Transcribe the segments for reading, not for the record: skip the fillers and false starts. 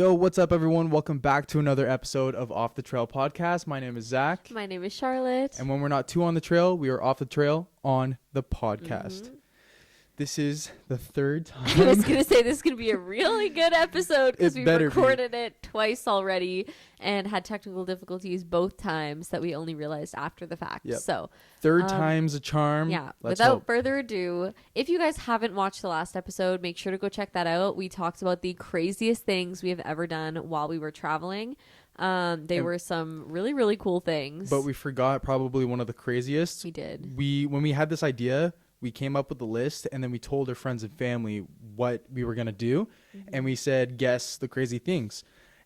Yo, what's up, everyone? Welcome back to another episode of Off the Trail Podcast. My name is Zach. My name is Charlotte. And when we're not too on the trail, we are off the trail on the podcast. Mm-hmm. This is the third time. I was going to say this is going to be a really good episode because we recorded it twice already and had technical difficulties both times that we only realized after the fact. Yep. So third time's a charm. Yeah. Without further ado, if you guys haven't watched the last episode, make sure to go check that out. We talked about the craziest things we have ever done while we were traveling. They were some really, really cool things. But we forgot probably one of the craziest. We did. When we had this idea, we came up with the list and then we told our friends and family what we were going to do. Mm-hmm. And we said, guess the crazy things.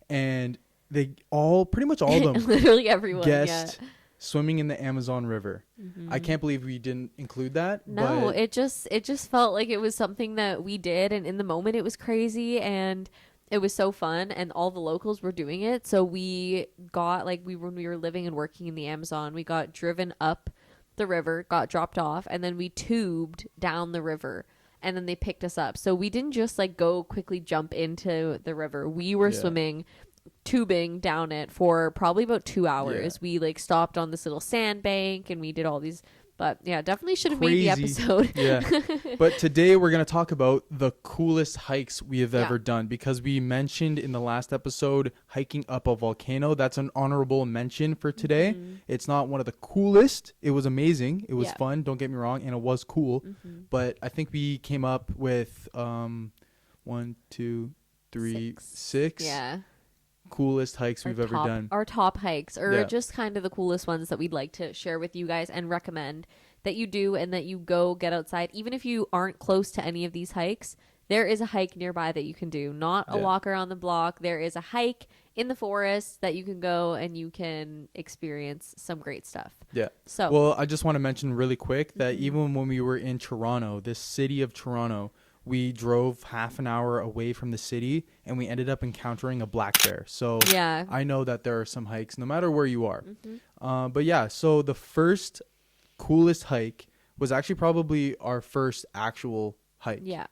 And they pretty much all of them literally everyone guessed swimming in the Amazon River. Mm-hmm. I can't believe we didn't include that. No, but it just felt like it was something that we did. And in the moment it was crazy and it was so fun and all the locals were doing it. So we got when we were living and working in the Amazon, we got driven up the river, got dropped off, and then we tubed down the river and then they picked us up. So we didn't just go quickly jump into the river. We were swimming, tubing down it for probably about 2 hours. We stopped on this little sandbank and we did all these, but yeah, definitely should have made the episode. Yeah. But today we're going to talk about the coolest hikes we have ever done, because we mentioned in the last episode hiking up a volcano. That's an honorable mention for today. Mm-hmm. It's not one of the coolest. It was amazing. It was fun. Don't get me wrong. And it was cool. Mm-hmm. But I think we came up with 1, 2, 3, 6. Yeah. Coolest hikes we've ever done. Our top hikes, or just kind of the coolest ones that we'd like to share with you guys and recommend that you do and that you go get outside. Even if you aren't close to any of these hikes, there is a hike nearby that you can do. Not a walk around the block. There is a hike in the forest that you can go and you can experience some great stuff. Yeah. So, well, I just want to mention really quick that even when we were in Toronto, this city of Toronto, we drove half an hour away from the city and we ended up encountering a black bear. So I know that there are some hikes no matter where you are. Mm-hmm. But yeah, so the first coolest hike was actually probably our first actual hike. Yeah.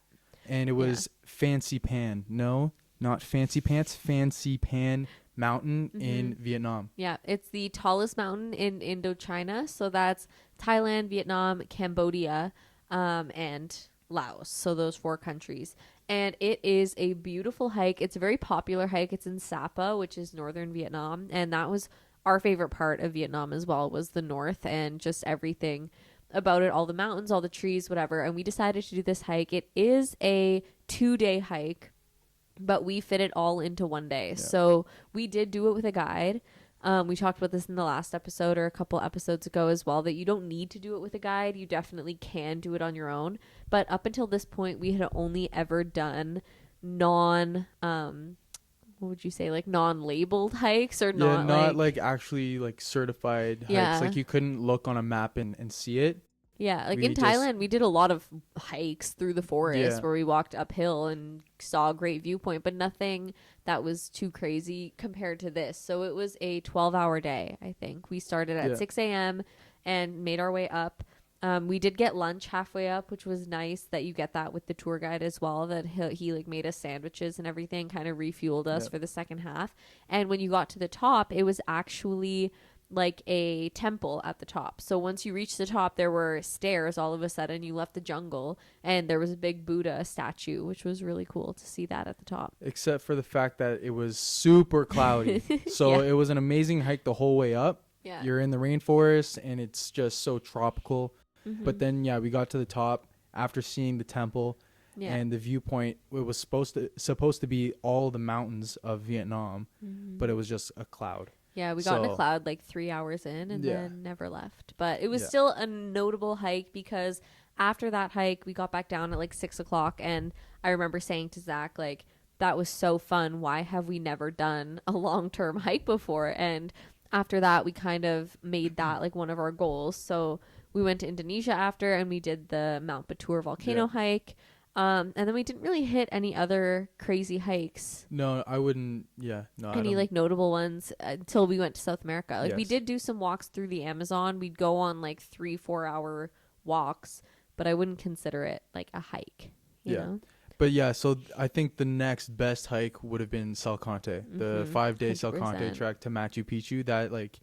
And it was Fancy Pan. No, not Fancy Pants. Fancy Pan Mountain in Vietnam. Yeah, it's the tallest mountain in Indochina. So that's Thailand, Vietnam, Cambodia, and Laos. So those 4 countries. And it is a beautiful hike. It's a very popular hike. It's in Sapa, which is northern Vietnam. And that was our favorite part of Vietnam as well, was the north and just everything about it, all the mountains, all the trees, whatever. And we decided to do this hike. It is a 2-day hike, but we fit it all into 1 day. Yeah. So we did do it with a guide. We talked about this in the last episode or a couple episodes ago as well, that you don't need to do it with a guide. You definitely can do it on your own. But up until this point, we had only ever done what would you say, non-labeled hikes, or not actually certified hikes. You couldn't look on a map and see it. Yeah, in Thailand, we did a lot of hikes through the forest where we walked uphill and saw a great viewpoint, but nothing that was too crazy compared to this. So it was a 12-hour day, I think. We started at 6 a.m. and made our way up. We did get lunch halfway up, which was nice that you get that with the tour guide as well, that he made us sandwiches and everything, kind of refueled us for the second half. And when you got to the top, it was actually a temple at the top. So once you reached the top, there were stairs. All of a sudden you left the jungle and there was a big Buddha statue, which was really cool to see that at the top, except for the fact that it was super cloudy. So it was an amazing hike the whole way up. You're in the rainforest and it's just so tropical. But then we got to the top after seeing the temple and the viewpoint. It was supposed to be all the mountains of Vietnam, but it was just a cloud. Yeah, we got in a cloud 3 hours in and then never left. But it was still a notable hike, because after that hike, we got back down at 6 o'clock. And I remember saying to Zach, that was so fun. Why have we never done a long-term hike before? And after that, we kind of made that one of our goals. So we went to Indonesia after and we did the Mount Batur volcano hike. And then we didn't really hit any other crazy hikes. No, I wouldn't. Yeah, no. Any notable ones until we went to South America. We did do some walks through the Amazon. We'd go on 3-4 hour walks, but I wouldn't consider it a hike. You know? But yeah, so I think the next best hike would have been Salcante, the 5-day 100%. Salcante trek to Machu Picchu. That like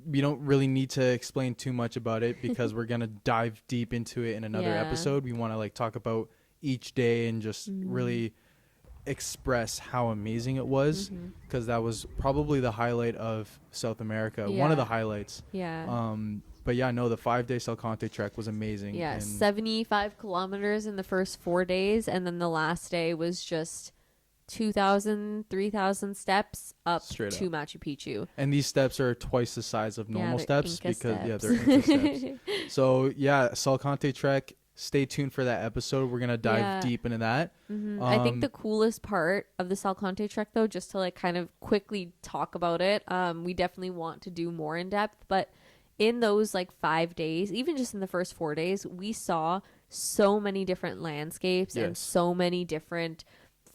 we don't really need to explain too much about it because we're gonna dive deep into it in another episode. We want to like talk about each day and just really express how amazing it was, because that was probably the highlight of South America, one of the highlights. But yeah, no, the 5-day Salcante trek was amazing. Yeah, and 75 kilometers in the first 4 days, and then the last day was just 2,000, 3,000 steps up Straight to up. Machu Picchu. And these steps are twice the size of normal steps Inca because steps. they're Inca steps. So yeah, Salcante trek. Stay tuned for that episode. We're gonna dive deep into that. I think the coolest part of the Salcante trek, though, just to like kind of quickly talk about it, we definitely want to do more in depth, but in those like 5 days, even just in the first 4 days, we saw so many different landscapes and so many different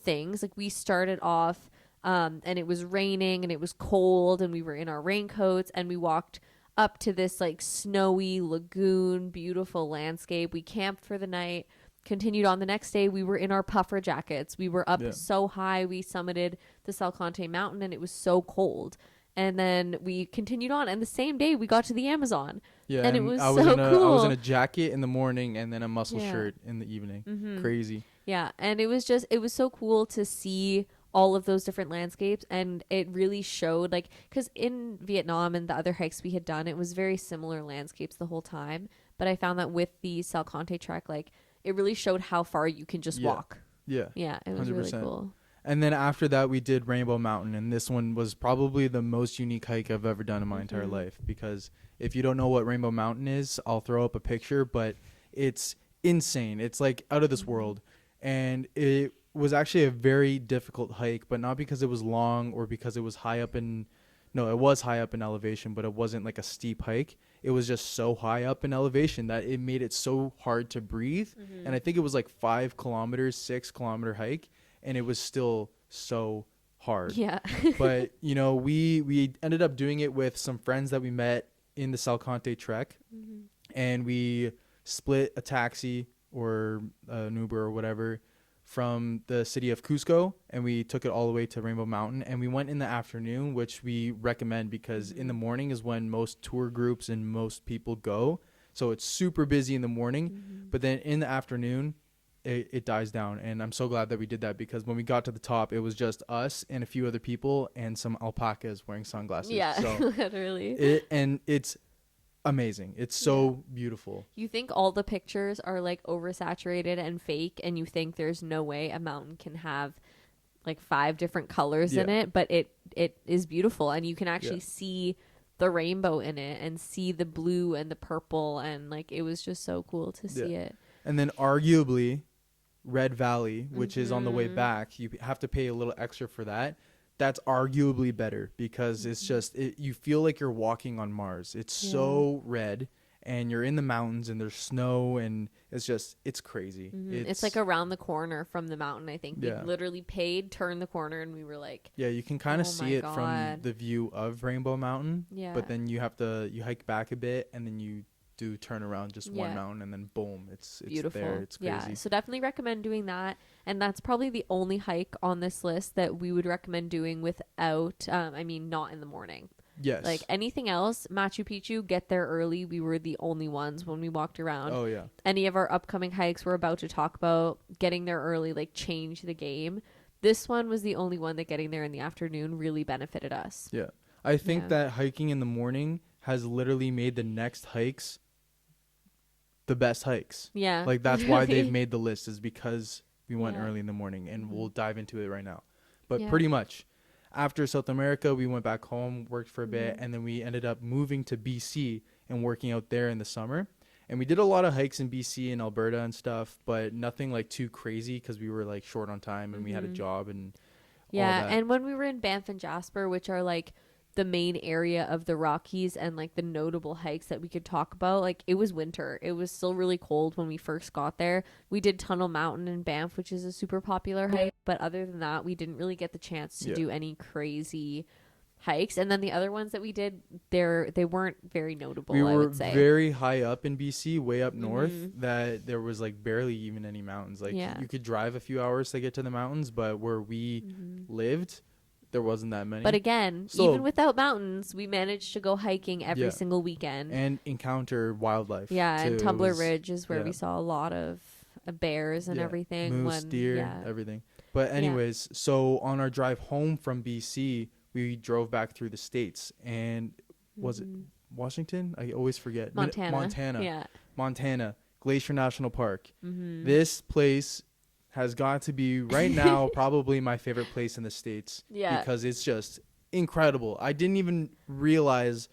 things. Like we started off and it was raining and it was cold and we were in our raincoats and we walked up to this like snowy lagoon, beautiful landscape. We camped for the night, continued on the next day. We were in our puffer jackets. We were up so high. We summited the Salcante mountain and it was so cold. And then we continued on, and the same day we got to the Amazon. Yeah, and it was cool. I was in a jacket in the morning and then a muscle shirt in the evening. Crazy. Yeah, and it was so cool to see all of those different landscapes, and it really showed, like, because in Vietnam and the other hikes we had done, it was very similar landscapes the whole time. But I found that with the Salcante trek, like, it really showed how far you can just walk. Yeah, it was 100%. Really cool. And then after that, we did Rainbow Mountain. And this one was probably the most unique hike I've ever done in my entire life. Because if you don't know what Rainbow Mountain is, I'll throw up a picture. But it's insane. It's like out of this world. And it was actually a very difficult hike. But not because it was long or because it was high up in... No, it was high up in elevation. But it wasn't like a steep hike. It was just so high up in elevation that it made it so hard to breathe. And I think it was like 5 kilometers, 6 kilometer hike. And it was still so hard. Yeah. But, you know, we ended up doing it with some friends that we met in the Salcante trek. And we split a taxi or an Uber or whatever from the city of Cusco. And we took it all the way to Rainbow Mountain. And we went in the afternoon, which we recommend because in the morning is when most tour groups and most people go. So it's super busy in the morning. But then in the afternoon... It dies down, and I'm so glad that we did that because when we got to the top, it was just us and a few other people and some alpacas wearing sunglasses. Yeah, so literally. And it's amazing. It's so beautiful. You think all the pictures are like oversaturated and fake, and you think there's no way a mountain can have like 5 different colors in it, but it is beautiful, and you can actually see the rainbow in it and see the blue and the purple, and like it was just so cool to see it. And then arguably Red Valley, which is on the way back, you have to pay a little extra for that. That's arguably better because it's just you feel like you're walking on Mars. It's so red and you're in the mountains and there's snow and it's crazy. It's like around the corner from the mountain. I think we literally paid, turned the corner, and we were like, you can kind of see it from the view of Rainbow Mountain. But then you hike back a bit and then you do turn around just one mountain and then boom, it's beautiful. There. It's crazy. Yeah, so definitely recommend doing that. And that's probably the only hike on this list that we would recommend doing without not in the morning. Yes. Like anything else, Machu Picchu, get there early. We were the only ones when we walked around. Oh yeah. Any of our upcoming hikes we're about to talk about, getting there early like changed the game. This one was the only one that getting there in the afternoon really benefited us. Yeah. I think that hiking in the morning has literally made the next hikes the best hikes. Yeah. Like that's why they've made the list, is because we went early in the morning, and we'll dive into it right now. But pretty much after South America, we went back home, worked for a bit, and then we ended up moving to BC and working out there in the summer. And we did a lot of hikes in BC and Alberta and stuff, but nothing like too crazy because we were like short on time and we had a job and all that. And when we were in Banff and Jasper, which are like the main area of the Rockies and like the notable hikes that we could talk about, like it was winter. It was still really cold when we first got there. We did Tunnel Mountain in Banff, which is a super popular hike, but other than that, we didn't really get the chance to do any crazy hikes, and then the other ones that we did, they weren't very notable. We I were would say very high up in BC, way up north, that there was like barely even any mountains. Like you could drive a few hours to get to the mountains, but where we lived, there wasn't that many. But again, so, even without mountains, we managed to go hiking every single weekend and encounter wildlife. Yeah, too. And Tumbler Ridge is where we saw a lot of bears and everything. Moose, deer, everything. But anyways, so on our drive home from BC, we drove back through the states, and was it Washington? I always forget. Montana, Glacier National Park. This place has got to be right now probably my favorite place in the States. Because it's just incredible. I didn't even realize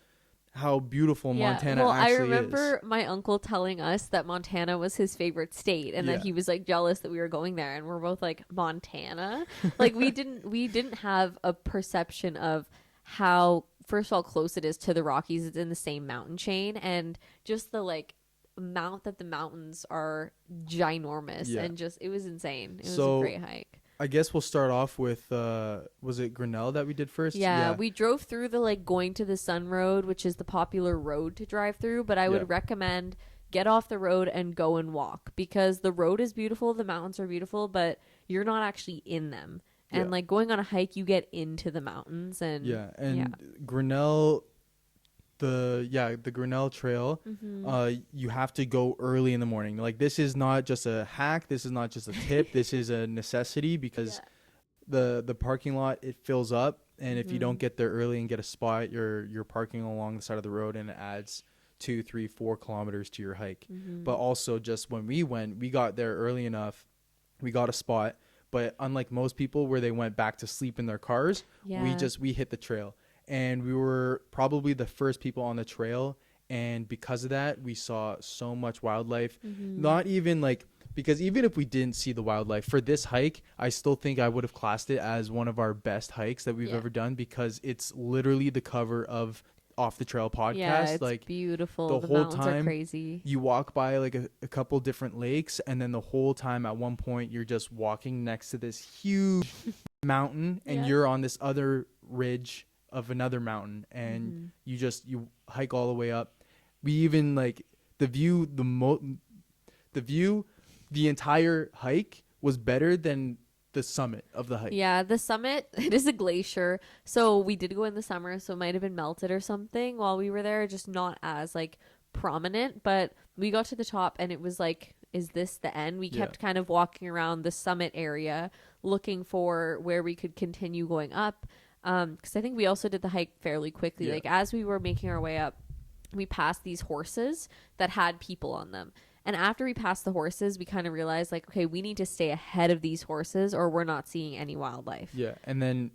how beautiful Montana actually is. I remember my uncle telling us that Montana was his favorite state, and that he was like jealous that we were going there, and we're both like, Montana? Like we didn't have a perception of how, first of all, close it is to the Rockies. It's in the same mountain chain, and just the like amount that the mountains are ginormous, and just it was insane. It was a great hike. I guess we'll start off with was it Grinnell that we did first? Yeah, we drove through the like going to the Sun Road, which is the popular road to drive through, but I would recommend get off the road and go and walk, because the road is beautiful, the mountains are beautiful, but you're not actually in them. And like going on a hike, you get into the mountains, and Grinnell, the Grinnell Trail, you have to go early in the morning. Like this is not just a hack, this is not just a tip, this is a necessity, because the parking lot, it fills up, and if you don't get there early and get a spot, you're parking along the side of the road, and it adds 2, 3, 4 kilometers to your hike. But also, just when we went, we got there early enough, we got a spot, but unlike most people where they went back to sleep in their cars, we hit the trail. And we were probably the first people on the trail. And because of that, we saw so much wildlife. Not even like, because even if we didn't see the wildlife for this hike, I still think I would have classed it as one of our best hikes that we've ever done, because it's literally the cover of Off the Trail podcast. Yeah, it's like beautiful. The whole time are crazy. You walk by like a couple different lakes, and then the whole time at one point you're just walking next to this huge mountain, and you're on this other ridge of another mountain, and you hike all the way up. We even like the view, the entire hike was better than the summit of the hike. Yeah, the summit, it is a glacier, so we did go in the summer, so it might have been melted or something while we were there, just not as like prominent. But we got to the top, and it was like, is this the end? We kept kind of walking around the summit area looking for where we could continue going up, because I think we also did the hike fairly quickly. Like as we were making our way up, we passed these horses that had people on them. And after we passed the horses, we kind of realized, like, okay, we need to stay ahead of these horses or we're not seeing any wildlife. Yeah, and then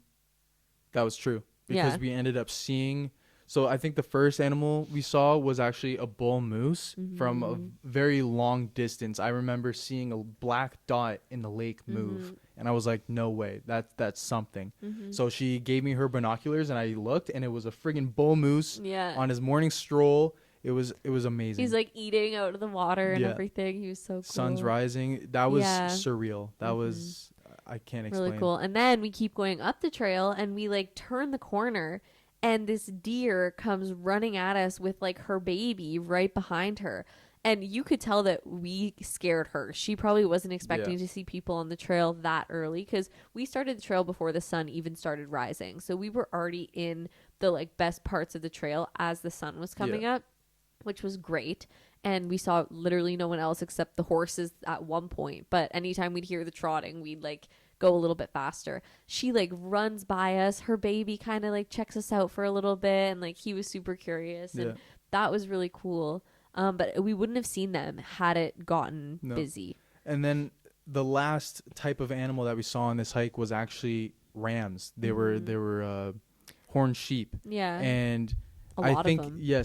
that was true, because we ended up seeing... So I think the first animal we saw was actually a bull moose from a very long distance. I remember seeing a black dot in the lake move, and I was like, no way, that's something. So she gave me her binoculars, and I looked, and it was a friggin' bull moose on his morning stroll. It was amazing. He's like eating out of the water and everything. He was so cool. Sun's rising. That was surreal. That was, I can't explain. Really cool. And then we keep going up the trail, and we like turn the corner, and this deer comes running at us with like her baby right behind her. And you could tell that we scared her. She probably wasn't expecting to see people on the trail that early, because we started the trail before the sun even started rising. So we were already in the like best parts of the trail as the sun was coming up, which was great. And we saw literally no one else except the horses at one point. But anytime we'd hear the trotting, we'd like go a little bit faster. She like runs by us. Her baby kind of like checks us out for a little bit, and like he was super curious, and that was really cool. But we wouldn't have seen them had it gotten busy. And then the last type of animal that we saw on this hike was actually rams. They were horned sheep. Yeah. And I think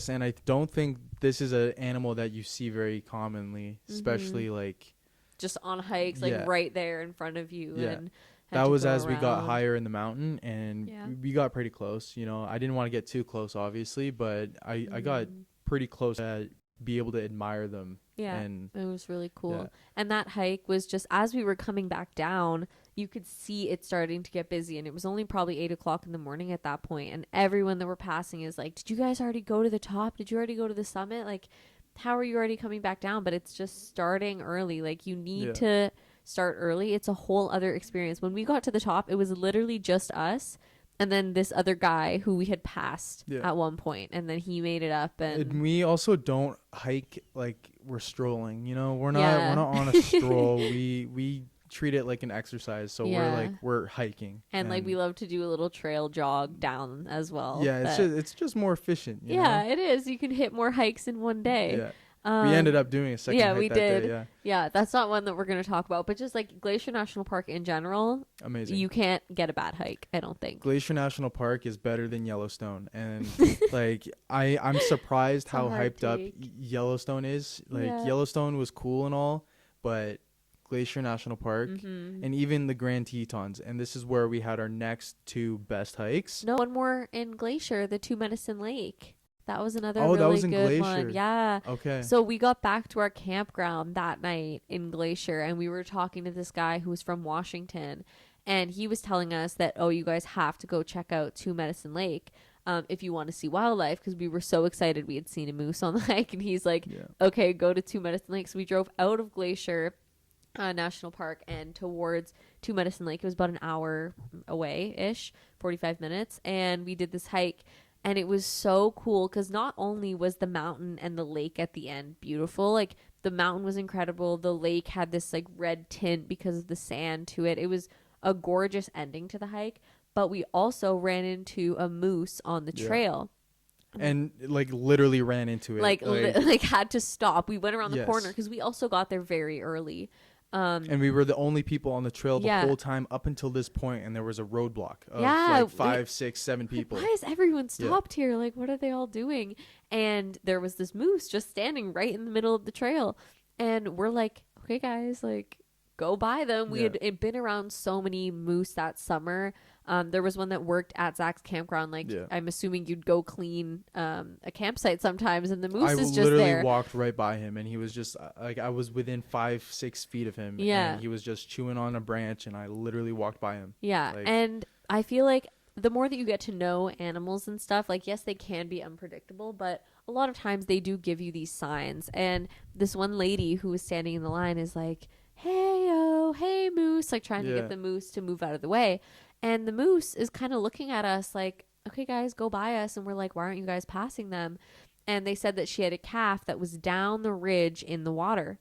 and I don't think this is an animal that you see very commonly, especially like just on hikes, like right there in front of you. And that was as we got higher in the mountain, and we got pretty close. You know, I didn't want to get too close, obviously, but I got pretty close to be able to admire them. Yeah, and it was really cool. And that hike was just, as we were coming back down, you could see it starting to get busy, and it was only probably 8 o'clock in the morning at that point, and everyone that we're passing is like, did you guys already go to the top? Did you already go to the summit? Like, how are you already coming back down? But it's just starting early. Like, you need to start early. It's a whole other experience. When we got to the top, it was literally just us and then this other guy who we had passed at one point, and then he made it up. And we also don't hike like we're strolling, you know. We're not on a stroll. We treat it like an exercise, so we're hiking, and like we love to do a little trail jog down as well. It's just more efficient, you know? It is. You can hit more hikes in one day. We ended up doing a second hike we that did. day. That's not one that we're going to talk about, but just like Glacier National Park in general, amazing. You can't get a bad hike, I don't think. Glacier National Park is better than Yellowstone, and like I'm surprised how hyped up Yellowstone is. Like Yellowstone was cool and all, but Glacier National Park and even the Grand Tetons, and this is where we had our next two best hikes. No, one more in Glacier, the Two Medicine Lake. That was another that really was in good Glacier. one. Yeah. Okay. So we got back to our campground that night in Glacier, and we were talking to this guy who was from Washington, and he was telling us that, oh, you guys have to go check out Two Medicine Lake if you want to see wildlife, because we were so excited we had seen a moose on the hike. And he's like, okay, go to Two Medicine Lake. So we drove out of Glacier National Park and towards Two Medicine Lake. It was about an hour away-ish, 45 minutes, and we did this hike. And it was so cool because not only was the mountain and the lake at the end beautiful, like the mountain was incredible. The lake had this like red tint because of the sand to it. It was a gorgeous ending to the hike. But we also ran into a moose on the trail. And like literally ran into it. Like had to stop. We went around the corner because we also got there very early. And we were the only people on the trail the whole time up until this point, and there was a roadblock of like 5, 6, 7 people. Why is everyone stopped here? Like, what are they all doing? And there was this moose just standing right in the middle of the trail, and we're like, okay, guys, like, go by them. We had been around so many moose that summer. There was one that worked at Zach's campground. Like, I'm assuming you'd go clean a campsite sometimes, and the moose is just there. I literally walked right by him, and he was just like, I was within 5, 6 feet of him. Yeah. And he was just chewing on a branch, and I literally walked by him. Yeah. Like, and I feel like the more that you get to know animals and stuff, like, yes, they can be unpredictable, but a lot of times they do give you these signs. And this one lady who was standing in the line is like, hey moose, like trying to get the moose to move out of the way. And the moose is kind of looking at us like, okay, guys, go by us. And we're like, why aren't you guys passing them? And they said that she had a calf that was down the ridge in the water,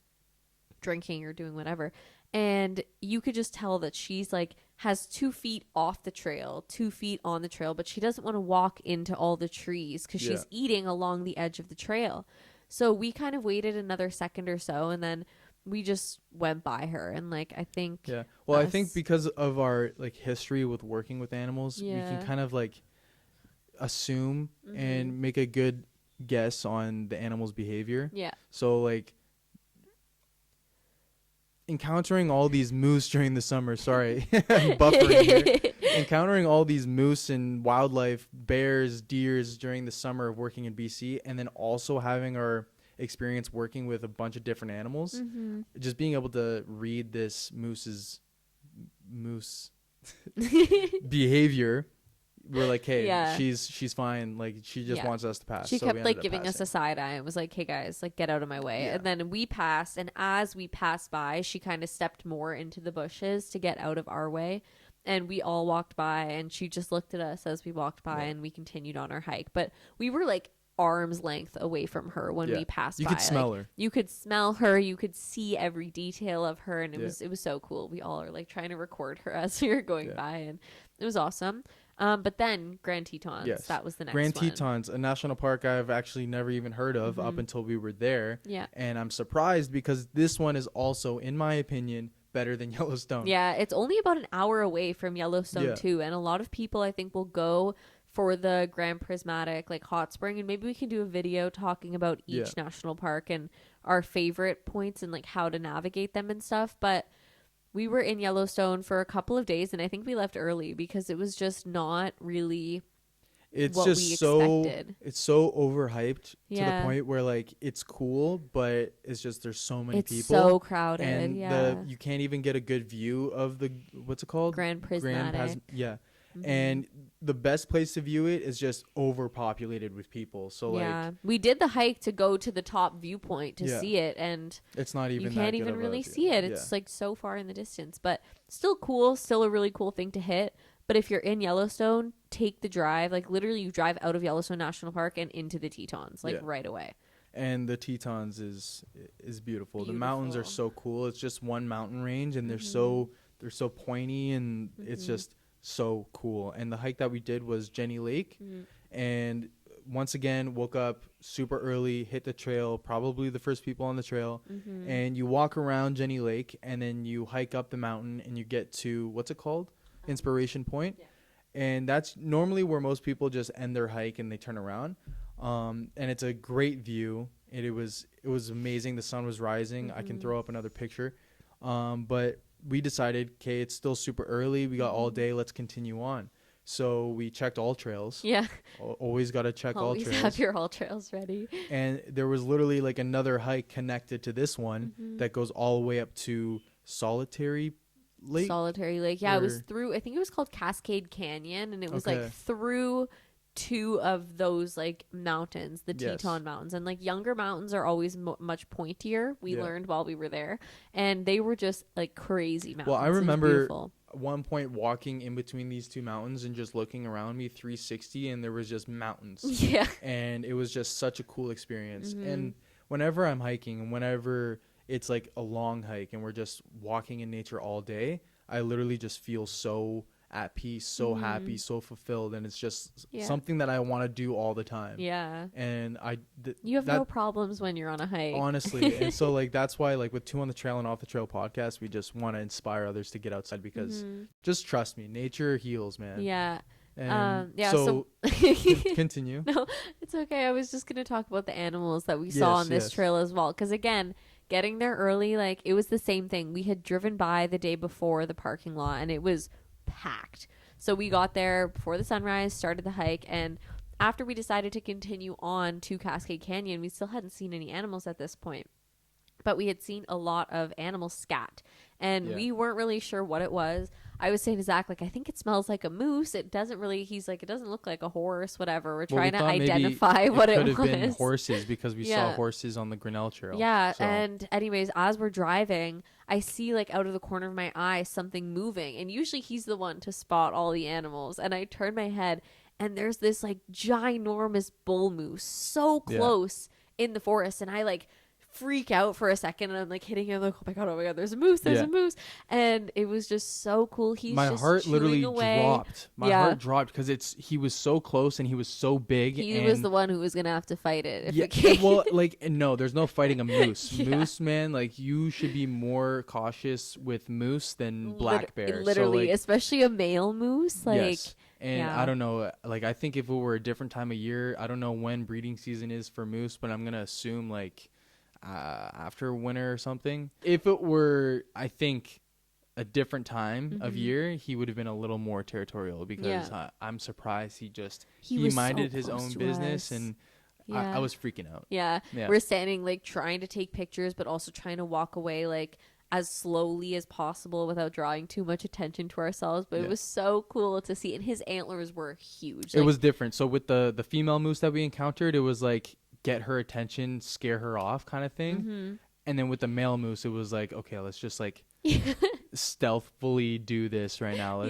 drinking or doing whatever. And you could just tell that she's like, has 2 feet off the trail, 2 feet on the trail, but she doesn't want to walk into all the trees because she's eating along the edge of the trail. So we kind of waited another second or so, and then we just went by her. And like, I think I think because of our like history with working with animals, we can kind of like assume and make a good guess on the animal's behavior. So like encountering all these moose during the summer, sorry, I'm buffering here. Encountering all these moose and wildlife, bears, deers during the summer of working in BC, and then also having our experience working with a bunch of different animals, just being able to read this moose behavior, we're like, hey, she's fine, like she just wants us to pass. She kept like giving us a side eye and was like, hey guys, like get out of my way. And then we passed, and as we passed by, she kind of stepped more into the bushes to get out of our way, and we all walked by, and she just looked at us as we walked by, and we continued on our hike. But we were like arm's length away from her when we passed by. You could smell her. You could smell her. You could see every detail of her, and it was so cool. We all are like trying to record her as we were going by, and it was awesome. But then Grand Tetons, that was the next one. Grand Tetons, a national park I've actually never even heard of up until we were there. And I'm surprised because this one is also, in my opinion, better than Yellowstone. Yeah, it's only about an hour away from Yellowstone too, and a lot of people I think will go for the Grand Prismatic like hot spring, and maybe we can do a video talking about each national park and our favorite points and like how to navigate them and stuff. But we were in Yellowstone for a couple of days, and I think we left early because it was just not really It's what just we so expected. it's so overhyped to the Yeah. point where like it's cool, but it's just there's so many It's people so crowded. and Yeah. you can't even get a good view of the what's it called? Grand Prismatic. Yeah. Mhm. And the best place to view it is just overpopulated with people. So Yeah. like We did the hike to go to the top viewpoint to Yeah. see it, and it's not even you that can't good even of a really view. see it. Yeah. It's like so far in the distance, but still cool, still a really cool thing to hit. But if you're in Yellowstone, take the drive. Like literally you drive out of Yellowstone National Park and into the Tetons like Yeah. right away. And the Tetons is beautiful. The mountains are so cool. It's just one mountain range and they're so pointy and it's just so cool. And the hike that we did was Jenny Lake. And once again woke up super early, hit the trail, probably the first people on the trail. And you walk around Jenny Lake and then you hike up the mountain and you get to what's it called? Inspiration Point. Yeah. And that's normally where most people just end their hike and they turn around. And it's a great view. And it was amazing. The sun was rising. I can throw up another picture. But we decided, okay, it's still super early. We got all day. Let's continue on. So we checked all trails. Yeah. Always got to check all Always trails. have your all trails ready. And there was literally like another hike connected to this one that goes all the way up to Solitary Lake. Solitary Lake. Yeah, it was through, I think it was called Cascade Canyon, and it was like through two of those like mountains, the Teton Mountains. And like younger mountains are always much pointier. We learned while we were there, and they were just like crazy mountains. Well, I remember at one point walking in between these two mountains and just looking around me 360, and there was just mountains. Yeah. And it was just such a cool experience. And whenever I'm hiking and whenever it's like a long hike and we're just walking in nature all day, I literally just feel so at peace, so happy, so fulfilled, and it's just something that I want to do all the time. Yeah. And you have no problems when you're on a hike. Honestly. And so like that's why like with Two on the Trail and Off the Trail podcast, we just want to inspire others to get outside because just trust me, nature heals, man. Yeah. And so continue. No, it's okay. I was just going to talk about the animals that we saw on this trail as well. Because again, getting there early, like it was the same thing. We had driven by the day before the parking lot and it was packed. So we got there before the sunrise, started the hike, and after we decided to continue on to Cascade Canyon, we still hadn't seen any animals at this point. But we had seen a lot of animal scat, and we weren't really sure what it was. I was saying to Zach, like, I think it smells like a moose. It doesn't really, he's like, it doesn't look like a horse, whatever. We're trying to identify what it was. It could have been horses because we saw horses on the Grinnell Trail. Yeah, so. And anyways, as we're driving, I see like out of the corner of my eye something moving. And usually he's the one to spot all the animals. And I turn my head and there's this like ginormous bull moose so close in the forest. And I like freak out for a second and I'm like hitting him like, oh my god, there's a moose, a moose. And it was just so cool. He's my just heart literally away. dropped. My heart dropped because he was so close and he was so big. He was the one who was gonna have to fight it. Well, like no, there's no fighting a moose. Moose, man, like you should be more cautious with moose than black bear. Literally, so, like, especially a male moose. Like yes. And I don't know, like I think if it were a different time of year, I don't know when breeding season is for moose, but I'm gonna assume like after winter or something. If it were, I think, a different time of year, he would have been a little more territorial because I'm surprised he minded his own business and I was freaking out. Yeah. We're standing like trying to take pictures but also trying to walk away like as slowly as possible without drawing too much attention to ourselves, but it was so cool to see, and his antlers were huge. It was different. So with the female moose that we encountered, it was like get her attention, scare her off kind of thing. And then with the male moose, it was like, okay, let's just like stealthily do this right now.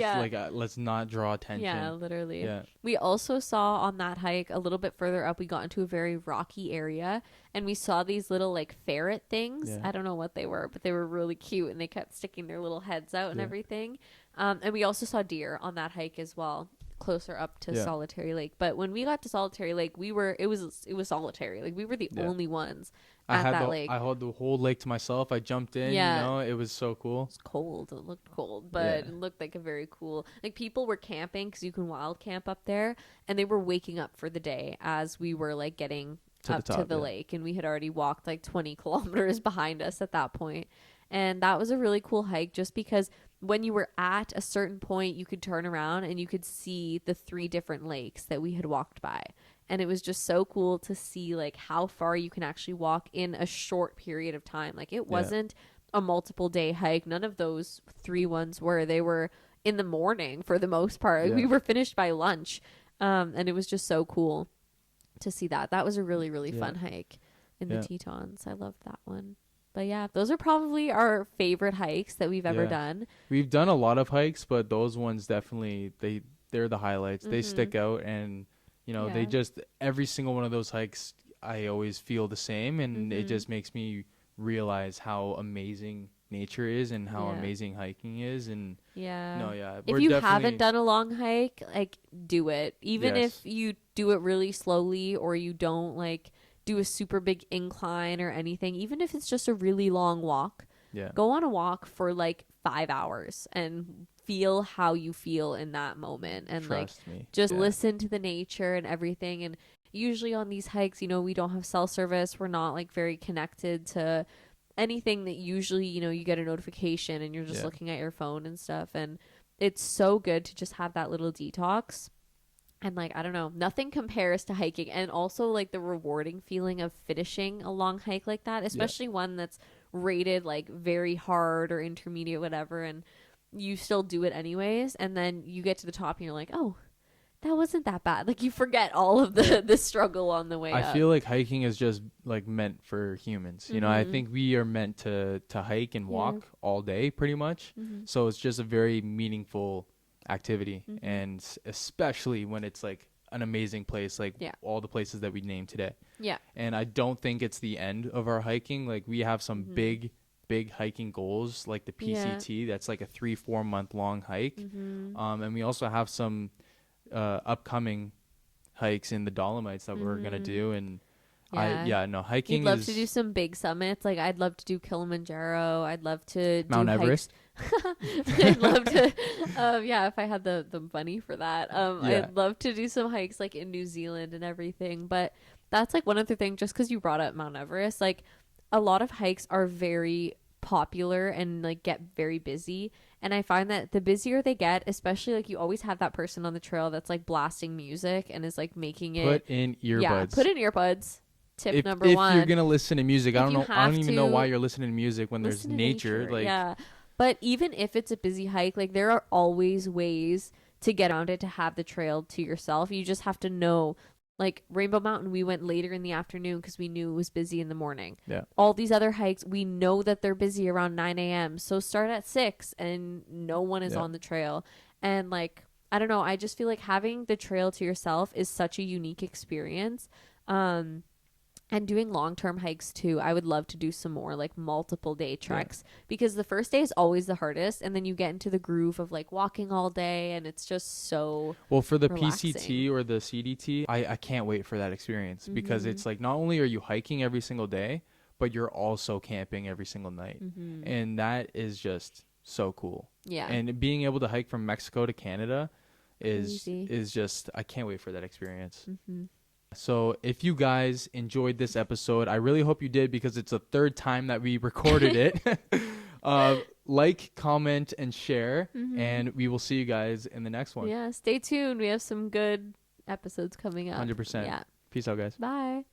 Let's not draw attention. Yeah, literally. Yeah. We also saw on that hike a little bit further up, we got into a very rocky area and we saw these little like ferret things. I don't know what they were, but they were really cute and they kept sticking their little heads out and everything. And we also saw deer on that hike as well, closer up to Solitary Lake. But when we got to Solitary Lake, it was solitary. Like we were the only ones at that lake. I had the whole lake to myself. I jumped in, it was so cool. It was cold. It looked cold, but it looked like a very cool, like people were camping because you can wild camp up there, and they were waking up for the day as we were like getting up to the lake, and we had already walked like 20 kilometers behind us at that point. And that was a really cool hike just because when you were at a certain point, you could turn around and you could see the 3 different lakes that we had walked by. And it was just so cool to see like how far you can actually walk in a short period of time. Like it wasn't a multiple day hike. None of those 3 ones were. They were in the morning for the most part. We were finished by lunch. And it was just so cool to see that. That was a really, really fun hike in the Tetons. I loved that one. But yeah, those are probably our favorite hikes that we've ever done. We've done a lot of hikes, but those ones definitely, they're the highlights. They stick out, and you know, they just, every single one of those hikes, I always feel the same, and it just makes me realize how amazing nature is and how amazing hiking is. And if you haven't done a long hike, like, do it. Even if you do it really slowly, or you don't like do a super big incline or anything, even if it's just a really long walk, go on a walk for like 5 hours and feel how you feel in that moment, and just listen to the nature and everything. And usually on these hikes, you know, we don't have cell service. We're not like very connected to anything that usually, you know, you get a notification and you're just looking at your phone and stuff. And it's so good to just have that little detox. And like, I don't know, nothing compares to hiking. And also like the rewarding feeling of finishing a long hike like that, especially one that's rated like very hard or intermediate, whatever, and you still do it anyways. And then you get to the top and you're like, oh, that wasn't that bad. Like you forget all of the struggle on the way up. I feel like hiking is just like meant for humans. You know, I think we are meant to hike and walk all day pretty much. So it's just a very meaningful activity, and especially when it's like an amazing place, like all the places that we named today. And I don't think it's the end of our hiking. Like we have some big hiking goals, like the PCT. That's like a 3-4 month long hike. And we also have some upcoming hikes in the Dolomites that we're gonna do. And hiking. You'd love to do some big summits. Like I'd love to do Kilimanjaro. I'd love to Mount do Everest. I'd love to if I had the money for that. I'd love to do some hikes like in New Zealand and everything. But that's like one other thing, just because you brought up Mount Everest, like a lot of hikes are very popular and like get very busy. And I find that the busier they get, especially like you always have that person on the trail that's like blasting music and is like making it. Put in earbuds. Put in earbuds. Tip number if 1. If you're gonna listen to music, I don't even know why you're listening to music when there's nature. Like but even if it's a busy hike, like there are always ways to get around it, to have the trail to yourself. You just have to know. Like Rainbow Mountain, we went later in the afternoon because we knew it was busy in the morning. All these other hikes, we know that they're busy around 9 a.m. So start at 6 and no one is on the trail. And like, I don't know, I just feel like having the trail to yourself is such a unique experience. And doing long-term hikes too. I would love to do some more like multiple day treks, because the first day is always the hardest, and then you get into the groove of like walking all day, and it's just so for the relaxing. PCT or the CDT, I can't wait for that experience, because it's like not only are you hiking every single day, but you're also camping every single night. And that is just so cool. And being able to hike from Mexico to Canada is just, I can't wait for that experience. So if you guys enjoyed this episode, I really hope you did, because it's the 3rd time that we recorded it. Like, comment, and share, and we will see you guys in the next one. Yeah, stay tuned. We have some good episodes coming up. 100%. Yeah. Peace out, guys. Bye.